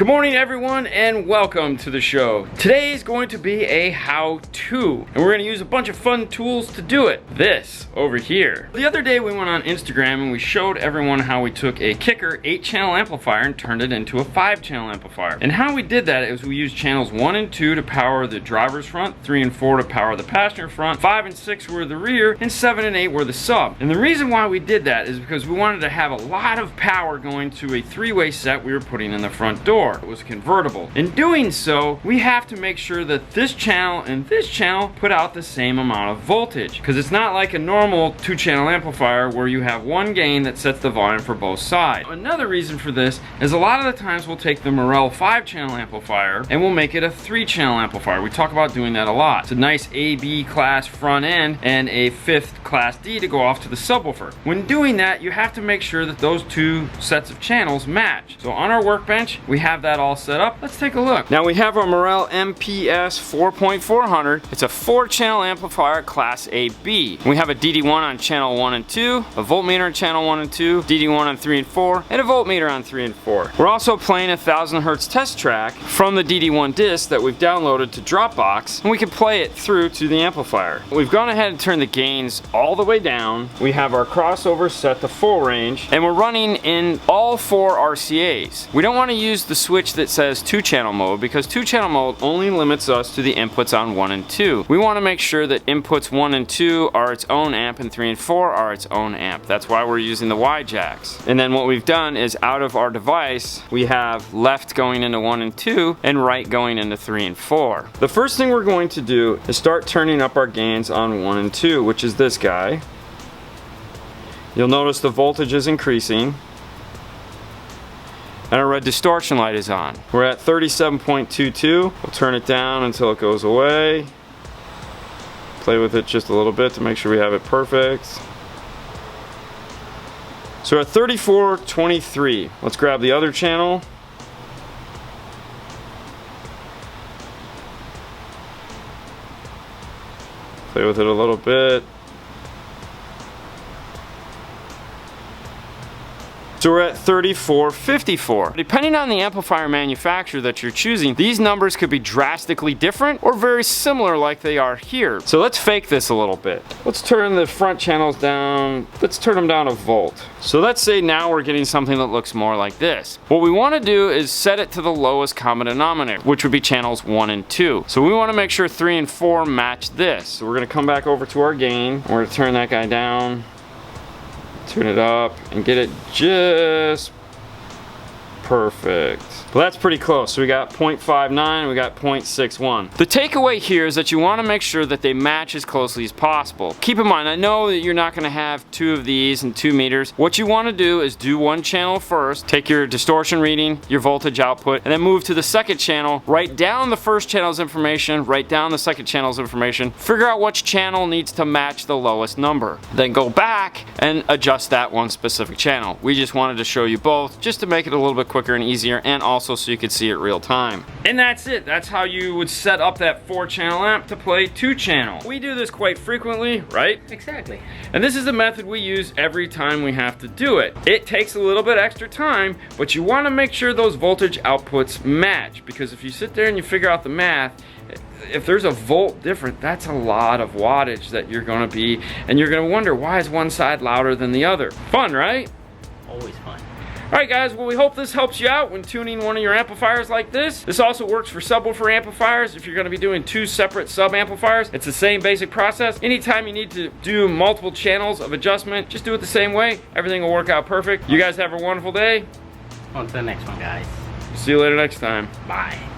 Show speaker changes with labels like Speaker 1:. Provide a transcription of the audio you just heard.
Speaker 1: Good morning everyone and welcome to the show. Today is going to be a how-to and we're going to use a bunch of fun tools to do it. This over here. The other day we went on Instagram and we showed everyone how we took a Kicker 8-channel amplifier and turned it into a 5-channel amplifier. And how we did that is we used channels 1 and 2 to power the driver's front, 3 and 4 to power the passenger front, 5 and 6 were the rear, and 7 and 8 were the sub. And the reason why we did that is because we wanted to have a lot of power going to a 3-way set we were putting in the front door. It was convertible. In doing so, we have to make sure that this channel and this channel put out the same amount of voltage, because it's not like a normal 2-channel amplifier where you have one gain that sets the volume for both sides. Another reason for this is a lot of the times we'll take the Morel 5-channel amplifier and we'll make it a 3-channel amplifier. We talk about doing that a lot. It's a nice AB class front end and a 5th class D to go off to the subwoofer. When doing that, you have to make sure that those two sets of channels match. So on our workbench, we have that all set up. Let's take a look. Now we have our Morel MPS 4.400. It's a 4-channel amplifier class AB. We have a DD1 on channel 1 and 2, a voltmeter on channel 1 and 2, DD1 on 3 and 4, and a voltmeter on 3 and 4. We're also playing a 1000 hertz test track from the DD1 disc that we've downloaded to Dropbox, and we can play it through to the amplifier. We've gone ahead and turned the gains all the way down. We have our crossover set to full range, and we're running in all 4 RCAs. We don't want to use the switch that says 2-channel mode because 2-channel mode only limits us to the inputs on 1 and 2. We want to make sure that inputs 1 and 2 are its own amp and 3 and 4 are its own amp. That's why we're using the Y jacks. And then what we've done is out of our device, we have left going into 1 and 2 and right going into 3 and 4. The first thing we're going to do is start turning up our gains on 1 and 2, which is this guy. You'll notice the voltage is increasing. And our red distortion light is on. We're at 37.22. We'll turn it down until it goes away. Play with it just a little bit to make sure we have it perfect. So we're at 34.23. Let's grab the other channel. Play with it a little bit. So we're at 34.54. Depending on the amplifier manufacturer that you're choosing, these numbers could be drastically different or very similar like they are here. So let's fake this a little bit. Let's turn the front channels down. Let's turn them down a volt. So let's say now we're getting something that looks more like this. What we want to do is set it to the lowest common denominator, which would be channels 1 and 2. So we want to make sure 3 and 4 match this. So we're going to come back over to our gain. We're going to turn that guy down. Turn it up and get it just perfect. Well, that's pretty close. So we got 0.59 and we got 0.61. The takeaway here is that you want to make sure that they match as closely as possible. Keep in mind, I know that you're not going to have 2 of these and 2 meters. What you want to do is do one channel first, take your distortion reading, your voltage output, and then move to the second channel, write down the first channel's information, write down the second channel's information, figure out which channel needs to match the lowest number. Then go back and adjust that one specific channel. We just wanted to show you both just to make it a little bit quicker and easier, and also so you could see it real time. And that's it. That's how you would set up that 4-channel amp to play 2-channel. We do this quite frequently, right?
Speaker 2: Exactly.
Speaker 1: And this is the method we use every time we have to do it. It takes a little bit extra time, but you want to make sure those voltage outputs match, because if you sit there and you figure out the math, if there's a volt different, that's a lot of wattage that you're going to be, and you're going to wonder, why is one side louder than the other? Fun, right?
Speaker 2: Always fun.
Speaker 1: Alright guys, well we hope this helps you out when tuning one of your amplifiers like this. This also works for subwoofer amplifiers if you're going to be doing 2 separate sub amplifiers. It's the same basic process. Anytime you need to do multiple channels of adjustment, just do it the same way. Everything will work out perfect. You guys have a wonderful day.
Speaker 2: On to the next one, guys.
Speaker 1: See you later next time.
Speaker 2: Bye.